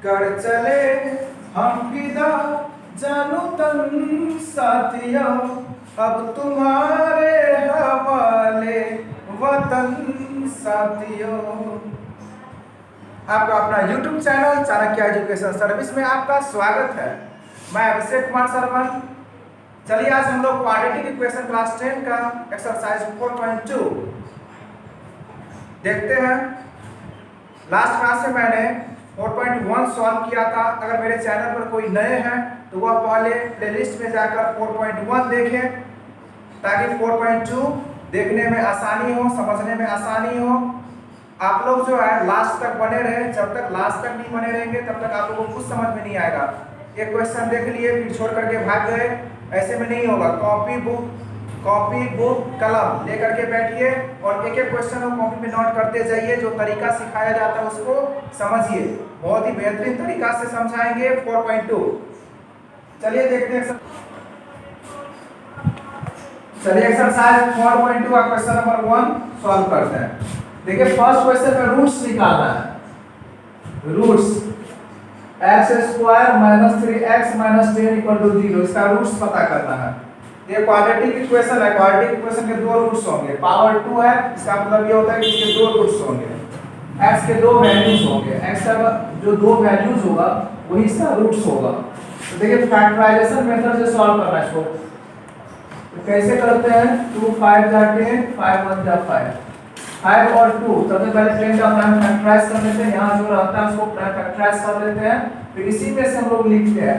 कर चले हम फिदा जानू तन साथियों, अब तुम्हारे हवाले वतन साथियों। आपका अपना YouTube channel Chanakya education service में आपका स्वागत है। मैं अभिषेक कुमार शर्मा। चलिए आज हम लोग क्वाड्रेटिक इक्वेशन क्लास 10 का एक्सरसाइज 4.2 देखते हैं। लास्ट क्लास में मैंने 4.1 सॉल्व किया था। अगर मेरे चैनल पर कोई नए हैं तो वह पहले प्लेलिस्ट में जाकर 4.1 देखें, ताकि 4.2 देखने में आसानी हो, समझने में आसानी हो। आप लोग जो है लास्ट तक बने रहे। जब तक लास्ट तक नहीं बने रहेंगे तब तक आप लोगों को कुछ समझ में नहीं आएगा। एक क्वेश्चन देख लिए फिर छोड़ करके भाग गए, ऐसे में नहीं होगा। कॉपी बुक कलम लेकर के बैठिए और एक एक क्वेश्चन को कॉपी में नोट करते जाइए। जो तरीका सिखाया जाता है उसको समझिए। बहुत ही बेहतरीन तरीका से समझाएंगे 4.2। चलिए देखते हैं। चलिए एक्सरसाइज 4.2 का क्वेश्चन नंबर 1 सॉल्व करते हैं। देखिए फर्स्ट क्वेश्चन में रूट्स निकालना है। रूट्स x² - 3x - 10 = 0, इसका रूट्स पता करना है। ये क्वाड्रेटिक इक्वेशन है। क्वाड्रेटिक इक्वेशन के दो रूट्स होंगे। पावर 2 है, इसका मतलब ये होता है कि इसके दो रूट्स होंगे। x के दो वैल्यूज होंगे। x का जो दो वैल्यूज होगा वही इसका रूट्स होगा। तो देखिए फैक्टराइजेशन मेथड से सॉल्व करना है इसको। तो कैसे करते हैं? 2 5 जा 10, 5 1 जा 5। 5 और 2 सबसे पहले 10 का प्राइम फैक्टराइज कर लेते हैं। यहाँ जो रहता है उसको प्राइम फैक्टराइज कर लेते हैं। फिर इसी में से हम लोग लिखते हैं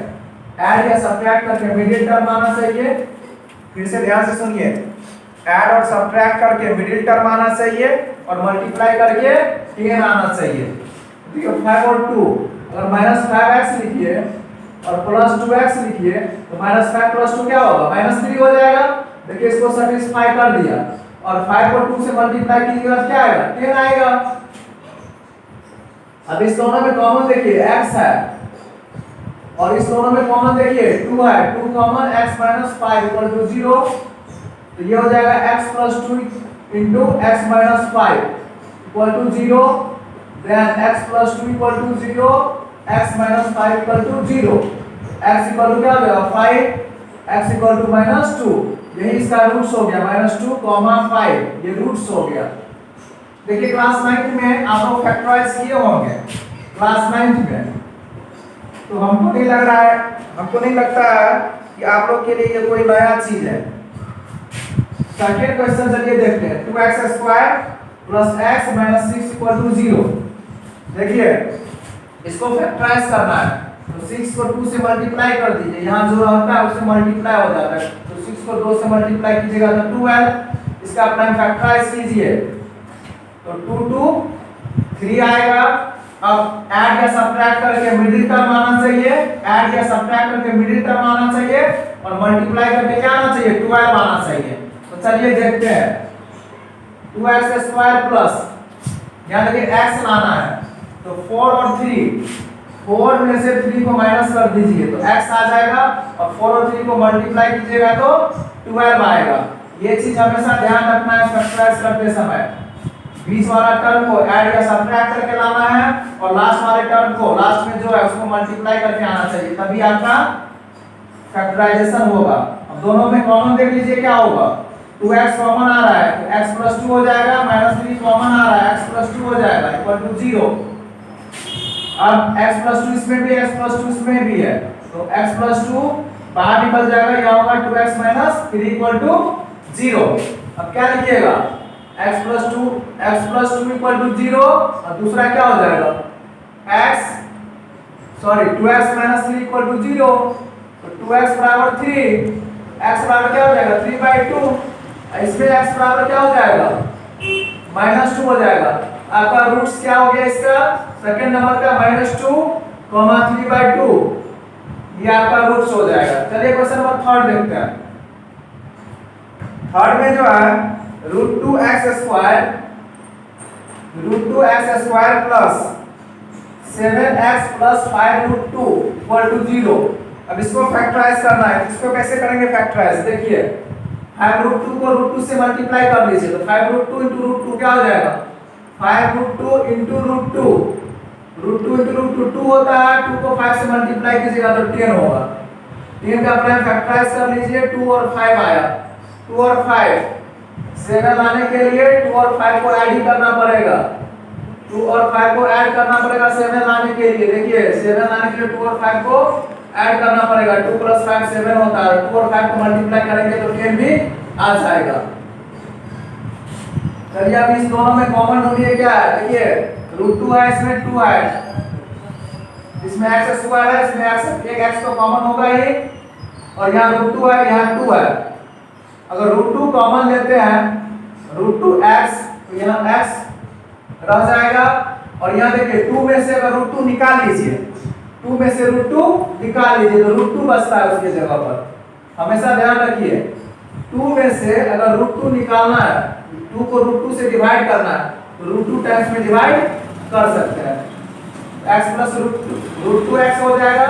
ऐड या सब्ट्रैक्ट करके मिडिल टर्म आना चाहिए। फिर से ध्यान से सुनिए, ऐड और सब्ट्रैक्ट करके मिडिल टर्म आना चाहिए और मल्टीप्लाई करके 10 आना चाहिए। ठीक है, 5 और 2 अगर -5x लिखिए और +2x लिखिए तो -5 + 2 क्या होगा? -3 हो जाएगा। देखिए इसको सेटिस्फाई कर दिया और 5 को 2 से मल्टीप्लाई कीजिएगा क्या आएगा? 10 आएगा। अब इस दोनों में कॉमन देखिए x है और इस दोनों में कॉमन देखिए 2 है। 2 कॉमन, x - 5 = 0। तो ये हो जाएगा x + 2 * x - 5 = 0। Then x + 2 = 0, x - 5 = 0। x क्या हो जाएगा? 5, x = -2। यही इसका रूट्स हो गया। -2, 5 ये रूट्स हो गया। देखिए क्लास 9 में आप लोग फैक्टराइज किए होंगे। क्लास 9 में तो हमको नहीं लग रहा है, हमको नहीं लगता है कि आप लोग के लिए ये कोई नया चीज है। सेकंड क्वेश्चन चलिए देखते हैं। 2x² + x - 6 = 0। देखिए इसको फैक्टराइज करना है तो 6 को 2 से मल्टीप्लाई कर दीजिए। यहाँ जो रहता है उससे मल्टीप्लाई हो जाता है। तो 6 को 2 से मल्टीप्लाई कीजिएगा तो 12। इसका प्राइम फैक्टराइज कीजिए तो 2 2 3 आएगा। अब ऐड या सब्ट्रैक्ट करके मिडिल टर्म आना चाहिए। ऐड या सब्ट्रैक्ट करके मिडिल टर्म आना चाहिए और मल्टीप्लाई करके क्या आना चाहिए? 12 आना चाहिए। तो चलिए देखते हैं। 2x² प्लस यहां देखिए x लाना है तो 4 और 3, 4 में से 3 को माइनस कर दीजिए तो x आ जाएगा और 4 और 3 को मल्टीप्लाई कीजिएगा तो 12 आएगा। ये चीज हमेशा ध्यान रखना है फैक्टराइज करते समय। बीच वाला टर्म को ऐड या सब्ट्रैक्ट करके लाना है और लास्ट वाले टर्म को, लास्ट में जो है उसको मल्टीप्लाई करके आना चाहिए, तभी आपका फैक्टराइजेशन होगा। अब दोनों में कॉमन देख लीजिए क्या होगा। 2x कॉमन आ रहा है तो x + 2 हो जाएगा। -3 कॉमन आ रहा है, x + 2 हो जाएगा = 0। अब x + 2 इसमें भी, x + 2 इसमें भी है तो x + 2 बाहर निकल जाएगा। यह होगा 2x - 3 = 0। अब क्या लिखिएगा? x + 2 = 0 और दूसरा क्या हो जाएगा? 2x - 3 = 0। तो 2x = 3, x बराबर क्या हो जाएगा? 3/2। इसमें x बराबर क्या हो जाएगा? -2 हो जाएगा। आपका रूट्स क्या हो गया इसका? सेकंड नंबर का -2, 3/2 ये आपका रूट्स हो जाएगा। चलिए क्वेश्चन नंबर 3 देखते हैं। थर्ड में जो है √2x² + 7x + 5√2 = 0। अब इसको फैक्टराइज करना है। इसको कैसे करेंगे फैक्टराइज? देखिए 5√2 को √2 से मल्टीप्लाई कर लीजिए तो 5√2 × √2 क्या हो जाएगा? 5√2 × √2 root two into root two 2 होता है, 2 को 5 से मल्टीप्लाई कीजिएगा तो 10 होगा। 10 का प्राइम फैक्टराइज कर लीजिए, 2 और 5 आया, 2 और 5 7 लाने के लिए 2 और 5 को ऐड ही करना पड़ेगा, 2 और 5 को ऐड करना पड़ेगा 7 लाने के लिए। देखिए 7 लाने के लिए 2 और 5 को ऐड करना पड़ेगा, 2 + 5 7 होता है, 2 और 5 को मल्टीप्लाई करेंगे तो 10 भी आ जाएगा। चलिए अब इस दोनों में कॉमन ढूंढिए क्या है। देखिए रूट 2 है, इसमें 2 है, इसमें x स्क्वायर है, इसमें x, एक x तो कॉमन होगा ही, और यहाँ रूट 2 है, यहाँ 2 है। अगर रूट 2 कॉमन लेते हैं, रूट 2x तो यहाँ x रह जाएगा, और यहाँ देखिए 2 में से अगर रूट 2 निकाल लीजिए, 2 में से रूट 2 निकाल लीजिए तो रूट 2 बचता है उसके जगह पर। हमेशा ध्यान रखिए 2 में से अगर रूट 2 निकालना है, 2 को रूट 2 से डिवाइड करना है तो रूट 2 टाइम्स में डिवाइड कर सकते हैं, x प्लस रूट 2x हो जाएगा।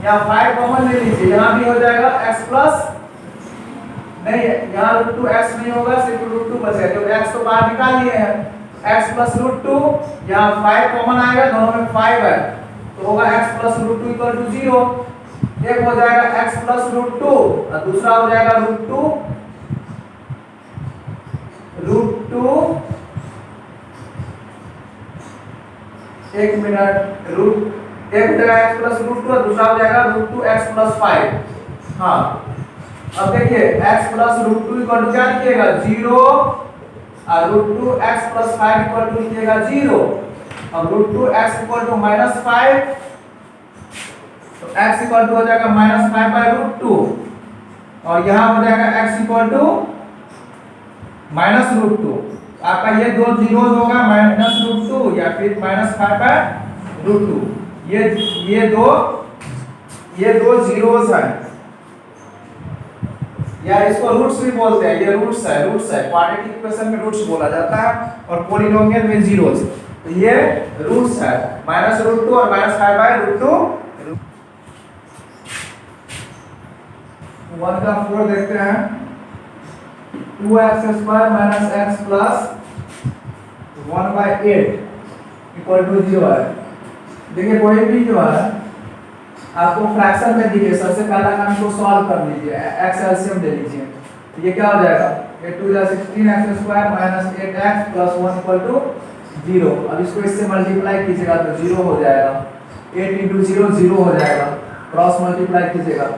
यहाँ 5 कॉमन ले लीजिए, यहाँ भी हो जाएगा x प्लस, नहीं यहाँ रूट 2x नहीं होगा, सिर्फ रूट 2 बचेगा क्योंकि x तो बाहर निकाल लिए हैं, x प्लस रूट 2, यहाँ 5 कॉमन आएगा, दोनों में 5 है तो होगा x plus root 2 equal to 0। एक हो जाएगा x प्लस रूट 2 और दूसरा हो जाएगा रूट 2 एक मिनट, रूट एक हो जाएगा x प्लस रूट 2 और दूसरा हो जाएगा रूट 2x प्लस 5। हाँ अब देखिए x plus root 2 equal to क्या लिखिएगा 0 और root 2x plus 5 equal to लिखिएगा 0। अब रूट 2x इक्वल टू -5 तो x इक्वल टू हो जाएगा -5 बाय रूट 2 और यहाँ हो जाएगा x equal to minus root 2। आपका ये दो जीरोज होगा, माइनस रूट 2 या फिर -5 बाय रूट 2। ये दो जीरोज हैं या इसको रूट्स भी बोलते हैं, ये रूट्स है क्वाड्रेटिक इक्वेशन में रूट्स बोला जाता है और पॉलिनोमियल में जीरोज, तो ये रूट्स है -√2 और -5 बाय √2। 1 का 4 देखते हैं, 2x square minus x plus 1/8 equal to 0 है। देखिए कोई भी जो है आपको फ्रैक्शन में दिखे, सबसे पहला काम को सॉल्व कर लीजिए, x एलसीएम ले लीजिए, तो ये क्या हो जाएगा 8 2 16x square minus 8x plus 1 equal to 0। अब इसको इससे मल्टीप्लाई कीजिएगा तो 0 हो जाएगा, 8 इंटू 0 0 हो जाएगा, क्रॉस मल्टीप्लाई कीजिएगा,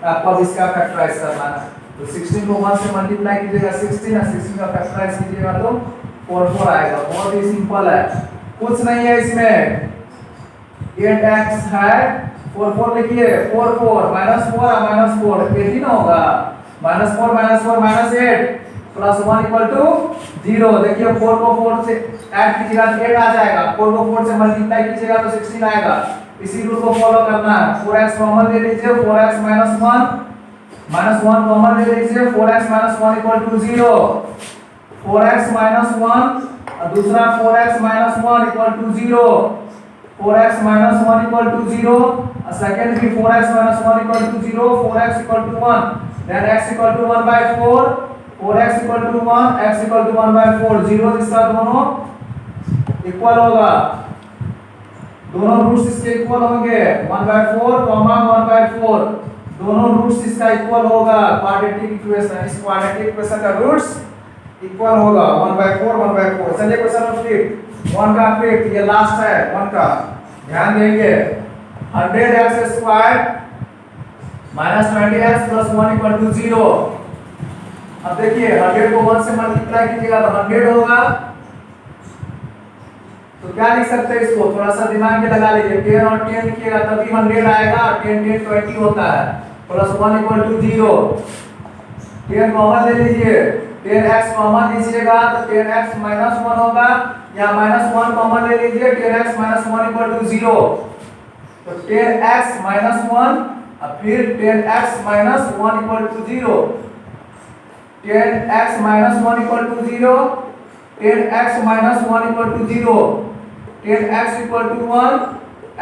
आपको अब इसका फैक्टराइज करना है तो 16 को 1 से मल्टीप्लाई कीजिएगा 16 और 16 का फैक्टराइज कीजिएगा तो 4 आएगा। बहुत ही सिंपल है, कुछ नहीं है इसमें, 8x है 4 लिखिए, 4 -4 18 होगा, -4 -8 प्लस 1 इक्वल टू 0। देखिए 4 को 4 से ऐड कीजिएगा तो 8 आ जाएगा, 4 को 4 से मल्टीप्लाई कीजिएगा तो 16 आएगा। इसी रूल को फॉलो करना है, 4x कॉमन ले लीजिए, 4x -1 कॉमन ले लीजिए, 4x -1 इक्वल टू 0, 4x -1 और दूसरा 4x -1 equal to 0, 4x -1 equal to 0 और सेकंड भी 4x -1 equal to 0, 4x equal to 1, then x equal to 1/4, 4x equal to 1, x equal to 1/4, zero इसका दोनों इक्वल होगा, दोनों रूट्स इसके इक्वल होंगे, 1/4 1/4 दोनों रूट्स इसका इक्वल होगा। क्वाड्रेटिक इक्वेशन, इस क्वाड्रेटिक इक्वेशन का रूट्स इक्वल होगा 1/4। चलिए क्वेश्चन नंबर 5, 1 का 5 ये लास्ट है 1 का, ध्यान देंगे 100x square minus 20x plus 1 equal to 0। अब देखिए 100 को 1 से मल्टीप्लाई कीजिएगा तो 100 होगा, तो क्या लिख सकते हैं इसको, थोड़ा सा दिमाग में लगा लीजिए, 10 और 10 लिखिएगा तभी 100 आएगा, 10 10 20 होता है, प्लस 1 इक्वल टू 0, 10 कॉमन ले लीजिए, 10x कॉमन लीजिएगा तो 10x -1 होगा, यहाँ -1 कॉमन ले लीजिए, 10x -1 इक्वल टू 0, तो 10x -1 और फिर 10x -1 equal to 0, 10x -1 equal to 0, 10x -1 equal to 0, 10x equal to 1,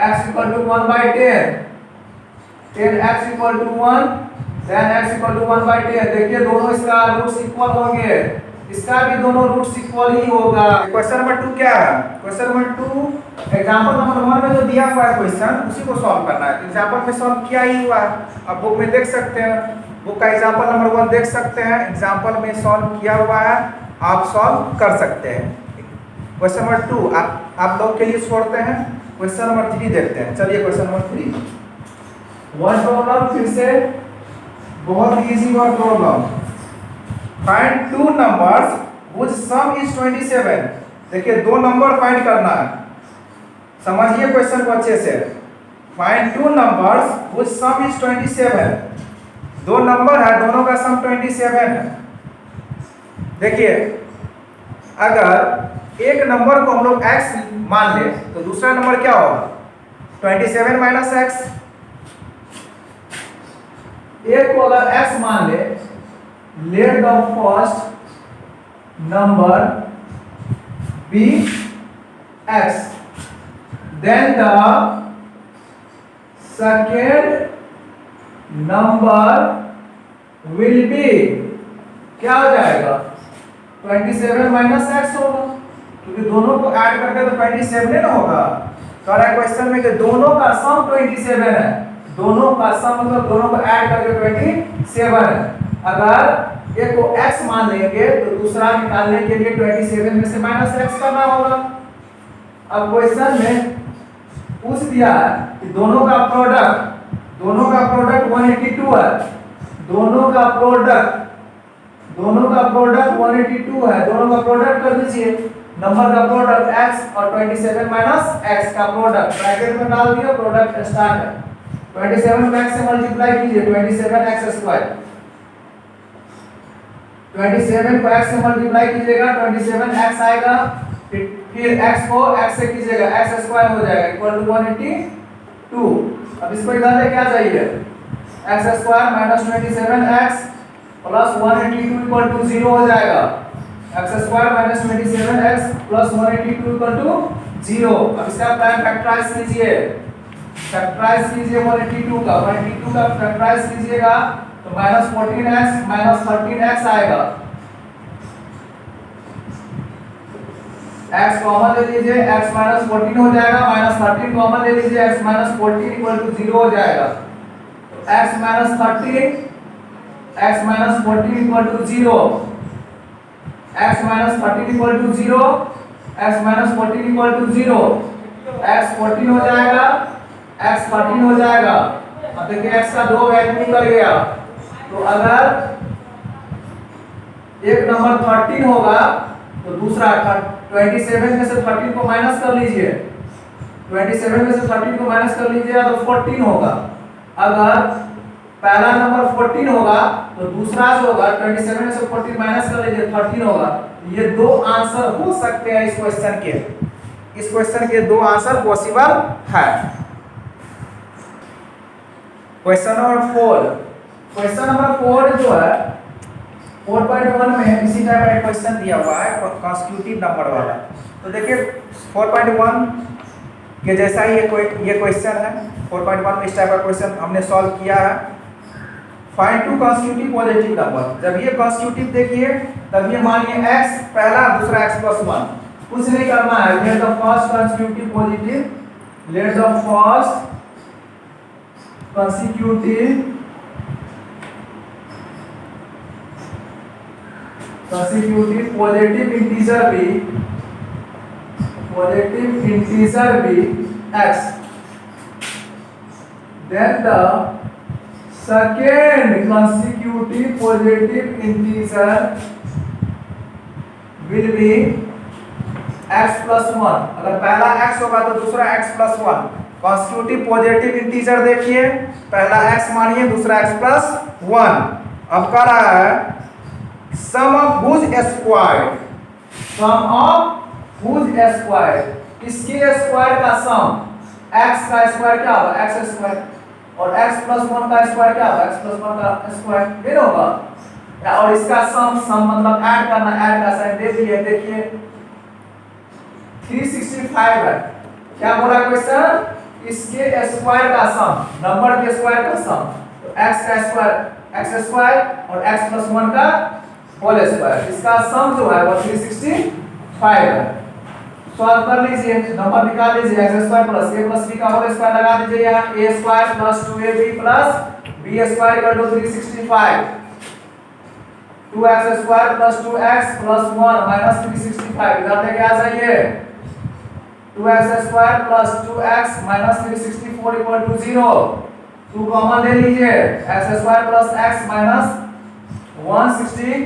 x equal to 1/10, 10x equal to 1, then x equal to 1/10। देखिए दोनों इसका रूट्स इक्वल होंगे, इसका भी दोनों रूट्स इक्वल ही होगा। क्वेश्चन नंबर 2 क्या है? क्वेश्चन नंबर 2 एग्जांपल नंबर 1 में जो दिया हुआ है क्वेश्चन उसी को सॉल्व करना है। एग्जांपल में सॉल्व किया ही हुआ है, आप बुक में देख सकते हैं, बुक का एग्जांपल नंबर 1 देख सकते हैं, एग्जांपल में सॉल्व किया हुआ है, आप सॉल्व कर सकते हैं। क्वेश्चन नंबर 2 आप लोग के लिए छोड़ते हैं, क्वेश्चन नंबर 3 देखते हैं। चलिए क्वेश्चन नंबर 3 वन प्रॉब्लम, फिर से बहुत easy one problem. Find two numbers which some is 27। देखिए दो नंबर फाइंड करना है, समझिए क्वेश्चन को अच्छे से। Find two numbers which some is 27। दो नंबर है, दोनों का सम 27 है। देखिए अगर एक नंबर को हम लोग x मान ले तो दूसरा नंबर क्या होगा? 27 माइनस एक्स। एक को अगर x मान ले, let the first number be x, then the second number will be क्या हो जाएगा? 27 माइनस एक्स होगा, क्योंकि दोनों को ऐड करके तो 27 ना होगा। कह रहा है क्वेश्चन में कि दोनों का सम 27 है, दोनों का सम मतलब दोनों को ऐड करके 27 है। अगर एक को x मान लेंगे तो दूसरा निकालने के लिए 27 में से माइनस x करना होगा। अब क्वेश्चन में पूछ दिया है कि दोनों का प्रोडक्ट 182 है, दोनों का प्रोडक्ट 182 है, दोनों का प्रोडक्ट कर दीजिए। नंबर का प्रोडक्ट x और 27 माइनस x का प्रोडक्ट ब्रैकेट में डाल दिया, प्रोडक्ट स्टार्ट है। 27 को x से मल्टीप्लाई कीजिए, 27x स्क्वायर। 27 को x से मल्टीप्लाई कीजिएगा, 27x आएगा, फिर x को x से कीजिएगा, x स्क्वायर हो जाएगा इक्वल टू 182। अब इसको इधर लेके आ जाइए, x square minus 27x plus 182 equal to 0 हो जाएगा। x square minus 27x plus 182 equal to 0। अब इसका प्राइम फैक्टराइज कीजिए, 182 का 182 का फैक्टराइज कीजिएगा तो माइनस 14x माइनस 13x आएगा। x कॉमन ले लीजिए, x माइनस 14 हो जाएगा, माइनस 13 कॉमन ले लीजिए, x माइनस 14 इक्वल टू 0 हो जाएगा। तो x minus 14 equal to 0, x minus 13 equal to 0, x minus 14 equal to 0, x 14 हो जाएगा, x 13 हो जाएगा। अब देखिए x का दो वैल्यू निकल गया, तो अगर एक नंबर 13 होगा तो दूसरा 27 में से 13 को माइनस कर लीजिए, 27 में से 13 को माइनस कर लीजिएगा तो 14 होगा। अगर पहला नंबर 14 होगा तो दूसरा जो होगा 27 में से 14 माइनस कर लीजिए 13 होगा। ये दो आंसर हो सकते हैं इस क्वेश्चन के, इस क्वेश्चन के दो आंसर पॉसिबल है। क्वेश्चन नंबर 4, क्वेश्चन नंबर 4 जो है 4.1 में इसी टाइप का क्वेश्चन दिया हुआ है कॉन्स्टिट्यूटिव नंबर वाला। तो देखिए 4.1 के जैसा ही ये क्वेश्चन है। 4.1 में इस टाइप का क्वेश्चन हमने सॉल्व किया है। Find two constitutive positive number. जब ये कॉन्स्टिट्यूटिव देखिए तब ये मानिए x पहला दूसरा x प्लस 1, कुछ नहीं करना है। Let the first constitutive positive, let the first consecutive positive integer be x, then the second consecutive positive integer will be x plus 1। अगर पहला x होगा तो दूसरा x plus 1। Constitutive positive integer देखिए, पहला x मानिए, दूसरा x प्लस 1। अब कह रहा है sum of whose square, sum of whose square, इसके स्क्वायर का सम, x का स्क्वायर क्या होगा x स्क्वायर, और x प्लस 1 का स्क्वायर क्या होगा x प्लस 1 का स्क्वायर, ये होगा। और इसका सम मतलब ऐड करना, ऐड का साइन दे दिए। देखिए 365 है, क्या बोला क्वेश्चन, इसके स्क्वायर का सम, नंबर के स्क्वायर का सम, तो x का स्क्वायर x स्क्वायर और x प्लस 1 का होल स्क्वायर, इसका सम जो है वो 365 है। सॉल्व कर लीजिए, नंबर निकाल लीजिए, x square plus a plus b का होल स्क्वायर लगा दीजिए यहाँ, a square plus 2ab plus b square equal to 365, 2x square plus 2x plus 1 minus 365, इधर लेके आ जाइए, 2x square plus 2x minus 364 equal to 0, 2 common ले लीजिए, x square plus x minus 161,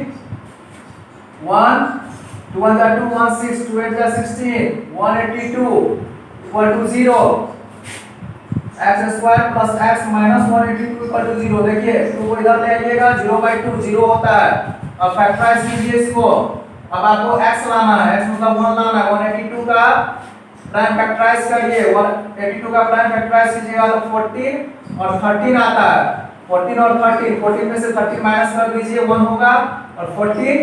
2 1 जा 2 1 6, 2 8 जा 16, 182 equal to 0, x square plus x minus 182 equal to 0। देखिए 2 को इधर ले आइएगा, 0/2 0 होता है। अब फैक्टराइज कीजिए इसको, अब आपको x लाना है, x मतलब 1 लाना है, 182 का प्राइम फैक्टराइज करिए, 182 का प्राइम फैक्टराइज कीजिएगा तो 14 और 13 आता है, 14 और 13, 14 में से 13 माइनस कर दीजिए 1 होगा, और 14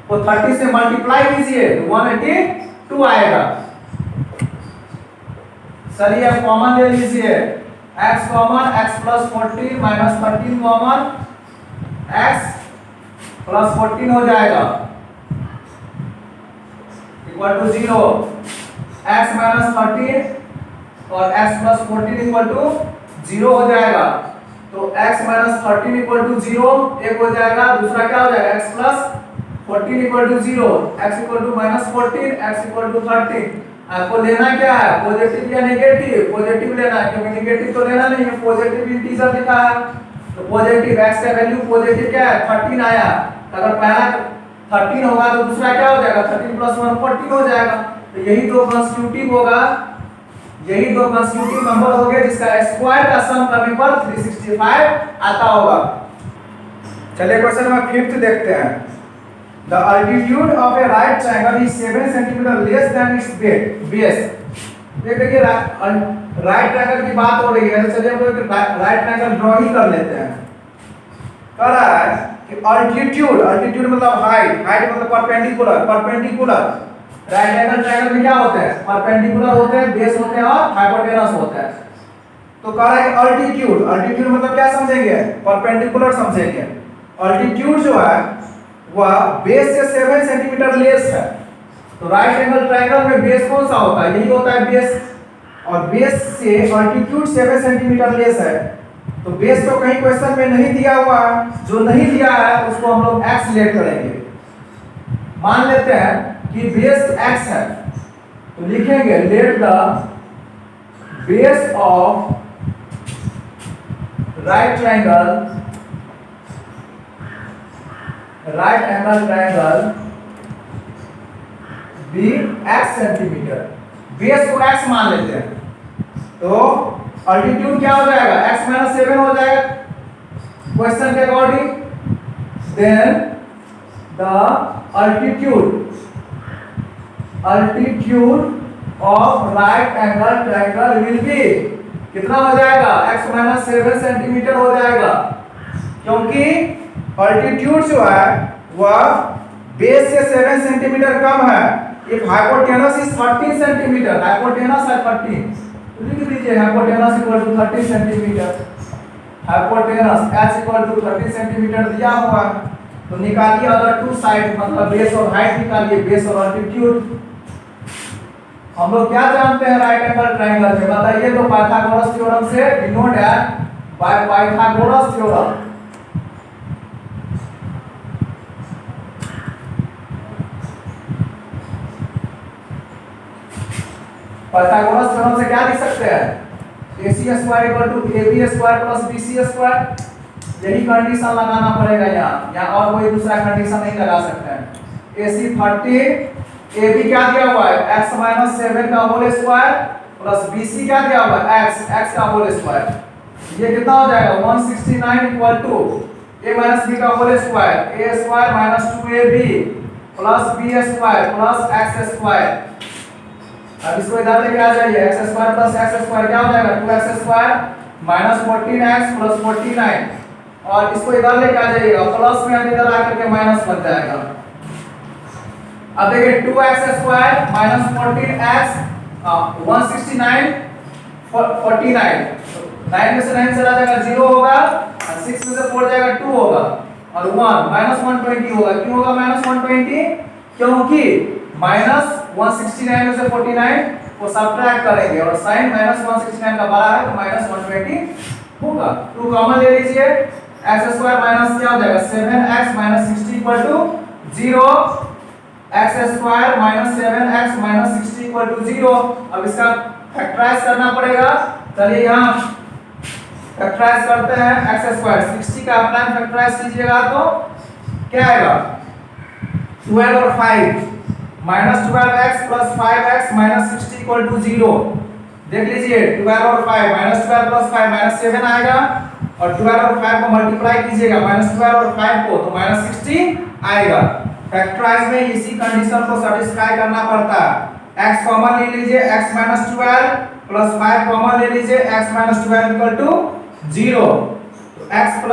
को 30 से मल्टीप्लाई कीजिए तो 182 आएगा। चलिए अब कॉमन ले लीजिए, x common, x plus 14 minus 13 common, x plus 14 हो जाएगा इक्वल टू 0, x माइनस 13 और x प्लस 14 इक्वल टू 0 हो जाएगा। तो x माइनस 13 इक्वल टू 0 एक हो जाएगा, दूसरा क्या हो जाएगा x plus 14 equal to 0, x equal to minus 14, x equal to 13। आपको लेना क्या है, पॉजिटिव या नेगेटिव? पॉजिटिव लेना है, क्योंकि नेगेटिव तो लेना नहीं है, पॉजिटिव इंटीजर लिखा है तो पॉजिटिव, x का वैल्यू पॉजिटिव क्या है 13 आया, अगर पहला 13 होगा तो दूसरा क्या हो जाएगा 13 प्लस 1 14 हो जाएगा। तो यही दो कंस्टिट्यूटिव होगा, यही दो कंस्टिट्यूटिव नंबर हो गए जिसका स्क्वायर का सम करने पर 365 आता होगा। चलिए क्वेश्चन नंबर 5 देखते हैं। The altitude of a right triangle is 7 cm less than its base। देखिए राइट ट्रायंगल की बात हो रही है, तो चलिए हम लोग राइट ट्रायंगल ड्रॉ ही कर लेते हैं। कह रहा है कि अल्टीट्यूड मतलब हाइट, हाइट मतलब परपेंडिकुलर। राइट एंगल ट्रायंगल में क्या होते हैं, परपेंडिकुलर होते हैं, बेस होते हैं और हाइपोटेनस होते हैं। तो कह रहा है अल्टीट्यूड मतलब क्या समझेंगे, परपेंडिकुलर समझेंगे। अल्टीट्यूड जो है वह बेस से 7 सेंटीमीटर लेस है। तो राइट एंगल ट्रायंगल में बेस कौन सा होता है, यही होता है बेस, और बेस से अल्टीट्यूड 7 सेंटीमीटर लेस है। तो बेस तो कहीं क्वेश्चन में नहीं दिया हुआ है, जो नहीं दिया है उसको हम लोग x लेट करेंगे। मान लेते हैं कि बेस x है, तो लिखेंगे let the base of right angle triangle be x centimetre. Base को x मान लेते हैं, तो अल्टीट्यूड क्या हो जाएगा x माइनस 7 हो जाएगा क्वेश्चन के according. Then the altitude of right angle triangle will be कितना हो जाएगा, x माइनस 7 सेंटीमीटर हो जाएगा, क्योंकि अल्टीट्यूड जो है वह बेस से 7 सेंटीमीटर कम है। If hypotenuse is 13 centimetre, hypotenuse है 13, तो लिख लीजिए hypotenuse equal to 30 centimetre. Hypotenuse h equal to 30 centimetre दिया हुआ है, तो निकालिए अदर टू साइड, मतलब बेस और हाइट निकालिए, बेस और अल्टीट्यूड। हम लोग क्या जानते हैं राइट एंगल ट्रायंगल में, बताइए तो पाइथागोरस थ्योरम से डिनोट है by Pythagoras theorem. Pythagoras theorem से क्या लिख सकते हैं, AC square equal to AB square plus BC square. यही कंडीशन लगाना पड़ेगा यहाँ और कोई दूसरा कंडीशन नहीं लगा सकते हैं। AC 30, AB क्या दिया हुआ है x माइनस 7 का होल स्क्वायर प्लस BC क्या दिया हुआ है x का होल स्क्वायर। ये कितना हो जाएगा 169 equal to a minus b का whole square, a square minus 2ab plus b square plus x square. अब इसको इधर लेके आ जाइए, x square plus x square क्या हो जाएगा 2x square minus 14x plus 49, और इसको इधर लेके आ जाइएगा, प्लस में इधर आकर के माइनस बन जाएगा। अब देखिए 2x स्क्वायर माइनस 14x 169 49, 9 में से 9 चला जाएगा 0 होगा, और 6 में से 4 जाएगा 2 होगा, और 1 -120 होगा। क्यों होगा -120? क्योंकि -169 में से 49 को सब्ट्रैक्ट करेंगे और sin -169 का बड़ा है तो -120 होगा। 2 कॉमन ले लीजिए, x² माइनस क्या हो जाएगा 7x - 60 0, x² - 7x - 60 0। अब इसका फैक्टराइज करना पड़ेगा। चलिए यहाँ फैक्टराइज करते हैं। x² 60 का अपना फैक्टराइज कीजिएगा तो क्या आएगा 12 और 5 -12x + 5x - 60 0। देख लीजिए 12 और 5 -12 + 5 -7 आएगा और 12 और 5 को मल्टीप्लाई कीजिएगा -12 और 5 को तो -60 आएगा। फैक्टराइज में इसी कंडीशन को सैटिस्फाई करना पड़ता है। x कॉमन ले लीजिए, x - 12 + 5 कॉमन ले लीजिए, x - 12 = 0। तो x +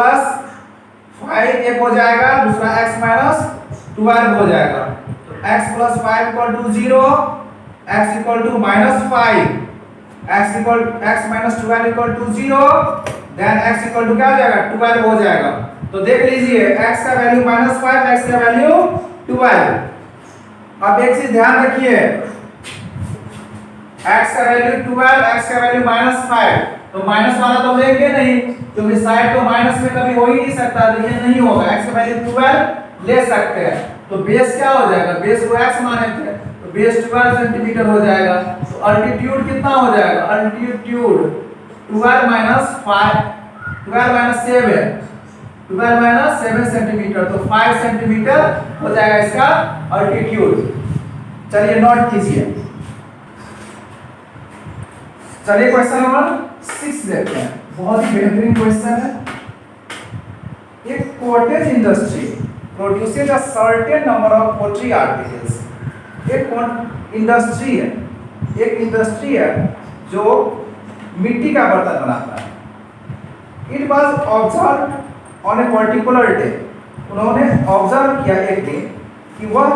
5 एक हो जाएगा, दूसरा x - 12 हो जाएगा। तो x + 5 = 0, x = -5, x - 12 = 0, then x = क्या हो जाएगा 12 हो जाएगा। तो देख लीजिए x का वैल्यू -5, x का वैल्यू 12। अब एक चीज ध्यान रखिए, x का वैल्यू 12, x का वैल्यू -5, तो माइनस वाला तो लेंगे नहीं क्योंकि साइड तो माइनस में कभी हो ही नहीं सकता, तो ये नहीं होगा। x का वैल्यू 12 ले सकते हैं तो बेस क्या हो जाएगा, बेस को x माने थे तो बेस 12 सेंटीमीटर हो जाएगा। तो अल्टीट्यूड कितना हो जाएगा, अल्टीट्यूड 12 - 5 12 - 7 12 - 7 सेंटीमीटर, तो 5 सेंटीमीटर हो जाएगा इसका अल्टीट्यूड। चलिए नोट कीजिए। चलिए क्वेश्चन नंबर 6 देखते हैं, बहुत ही बेहतरीन क्वेश्चन है। एक cottage industry produces a certain number of poultry articles. एक इंडस्ट्री है, एक इंडस्ट्री है जो मिट्टी का बर्तन बनाता है। It was observe on a particular day. उन्होंने ऑब्जर्व किया एक दिन कि वह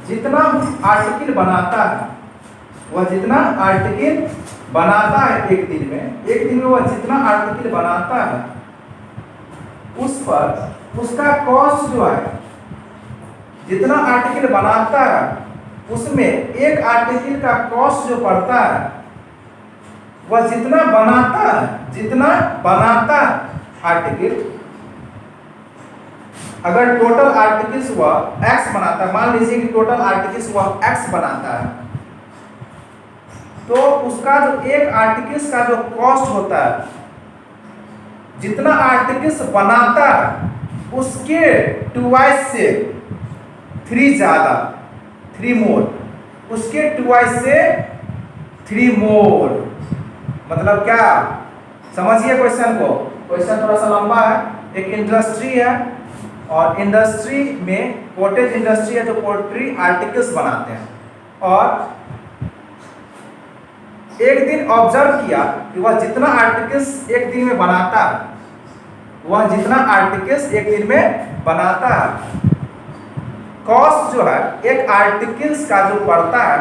जितना आर्टिकल बनाता है, वह जितना आर्टिकल बनाता है एक दिन में वह जितना आर्टिकल बनाता है उस पर उसका कॉस्ट जो है, जितना आर्टिकल बनाता है उसमें एक आर्टिकल का कॉस्ट जो पड़ता है, वह जितना बनाता आर्टिकल, अगर टोटल आर्टिकल्स हुआ x बनाता है, मान लीजिए कि टोटल आर्टिकल्स हुआ x बनाता है, तो उसका जो एक आर्टिकल्स का जो कॉस्ट होता है, जितना आर्टिकल्स बनाता है उसके 2 से 3 ज्यादा, 3 मोर, उसके 2 से 3 मोर। मतलब क्या, समझिए क्वेश्चन को। क्वेश्चन थोड़ा सा लंबा है। एक इंडस्ट्री है और इंडस्ट्री में कॉटेज इंडस्ट्री है जो पोल्ट्री आर्टिकल्स बनाते हैं, और एक दिन ऑब्जर्व किया कि वह जितना आर्टिकल्स एक दिन में बनाता है, वह जितना आर्टिकल्स एक दिन में बनाता है, कॉस्ट जो है एक आर्टिकल्स का जो पड़ता है,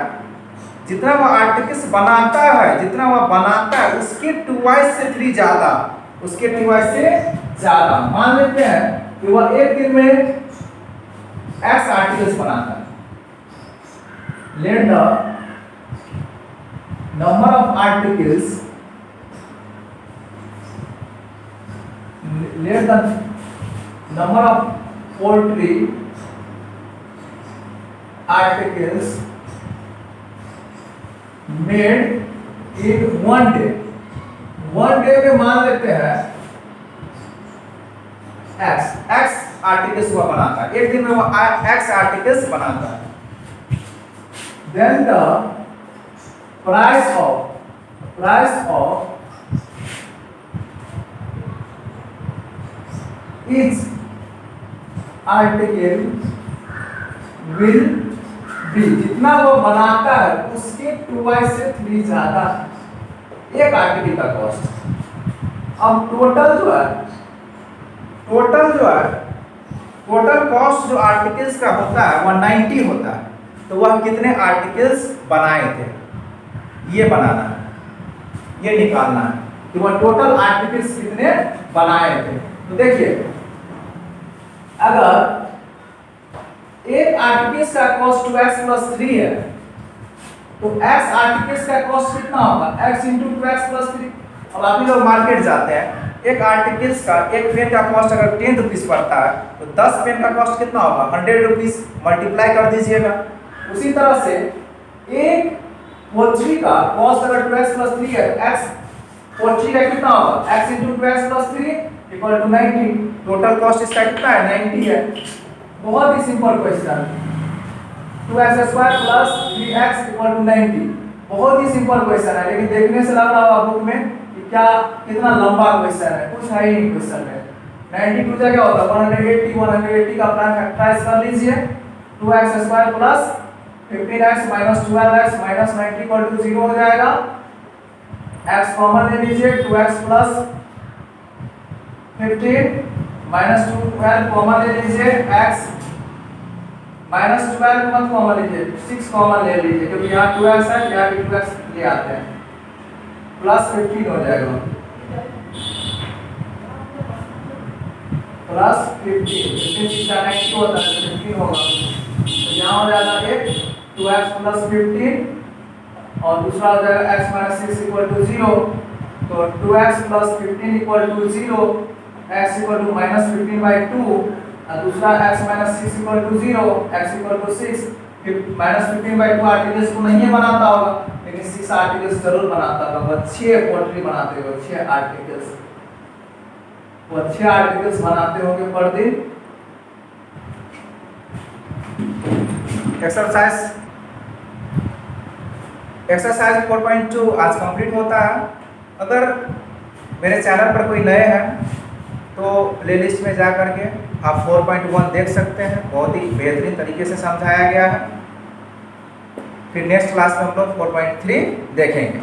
जितना वह आर्टिकल्स बनाता है, जितना वह बनाता है उसके 2 से 3 ज्यादा, उसके 2 से ज्यादा। मान लेते हैं कि वह एक दिन में x आर्टिकल्स बनाता है। Let the number of articles, let the number of poultry articles made in one day। one day में मान लेते हैं x आर्टिकल्स वह बनाता है, एक दिन में वह x आर्टिकल्स बनाता है। then the price of each article will be, जितना वो बनाता है उसके 2 से 3 ज्यादा एक आर्टिकल का कॉस्ट। अब टोटल कॉस्ट जो आर्टिकल्स का होता है वह 90 होता है। तो वह कितने आर्टिकल्स बनाए थे, ये बनाना है, ये निकालना है कि वह टोटल आर्टिकल्स कितने बनाए थे। तो देखिए अगर एक आर्टिकल्स का कॉस्ट 2x प्लस 3 है तो x आर्टिकल्स का कॉस्ट कितना होगा x इंटू 2x प्लस 3। अब आप ही लोग मार्केट जाते हैं, एक आर्टिकल्स का एक पेन का कॉस्ट अगर 10 रुपीज पड़ता है तो 10 पेन का कॉस्ट कितना होगा 100 रुपीज, मल्टीप्लाई कर दीजिएगा। उसी तरह से एक पोल्ट्री का कॉस्ट अगर 2x प्लस 3 है x पोल्ट्री का कितना होगा x into 2x plus 3 equal to 90। Total cost इसका कितना है 90 है। बहुत ही simple question, 2x square plus 3x equal to 90। बहुत ही सिंपल क्वेश्चन है, लेकिन देखने से लग रहा होगा बुक में कि क्या कितना लंबा क्वेश्चन है, कुछ है ही नहीं क्वेश्चन में। 92 जगह होता है 180 का प्राइम फैक्टराइज कर लीजिए। 2x square plus 15x minus 12x minus 90 equal to 0 हो जाएगा। x कॉमन ले लीजिए, 2x प्लस 15 माइनस 12 कॉमन ले लीजिए, x माइनस 12 मत कॉमन लीजिए, 6 कॉमन ले लीजिए क्योंकि यहाँ 2x है, यहाँ भी 2x ले आते हैं, प्लस 15 हो जाएगा, प्लस 15 15 का 90 होता है 15 होगा, तो यहाँ हो जाएगा एक 2x प्लस 15 और दूसरा हो जाएगा x माइनस 6 इक्वल टू 0। तो 2x plus 15 equal to 0, x equal to minus 15/2 और दूसरा x minus 6 equal to 0, x equal to 6। फिर माइनस 15/2 आर्टिकल्स को नहीं बनाता होगा, लेकिन 6 आर्टिकल्स जरूर बनाता होगा। 6 पोल्ट्री बनाते हो, 6 आर्टिकल्स, वो 6 आर्टिकल्स बनाते होंगे पर दिन। एक्सरसाइज 4.2 आज कंप्लीट होता है। अगर मेरे चैनल पर कोई नए हैं तो प्लेलिस्ट में जा करके आप 4.1 देख सकते हैं, बहुत ही बेहतरीन तरीके से समझाया गया है। फिर नेक्स्ट क्लास में हम लोग 4.3 देखेंगे।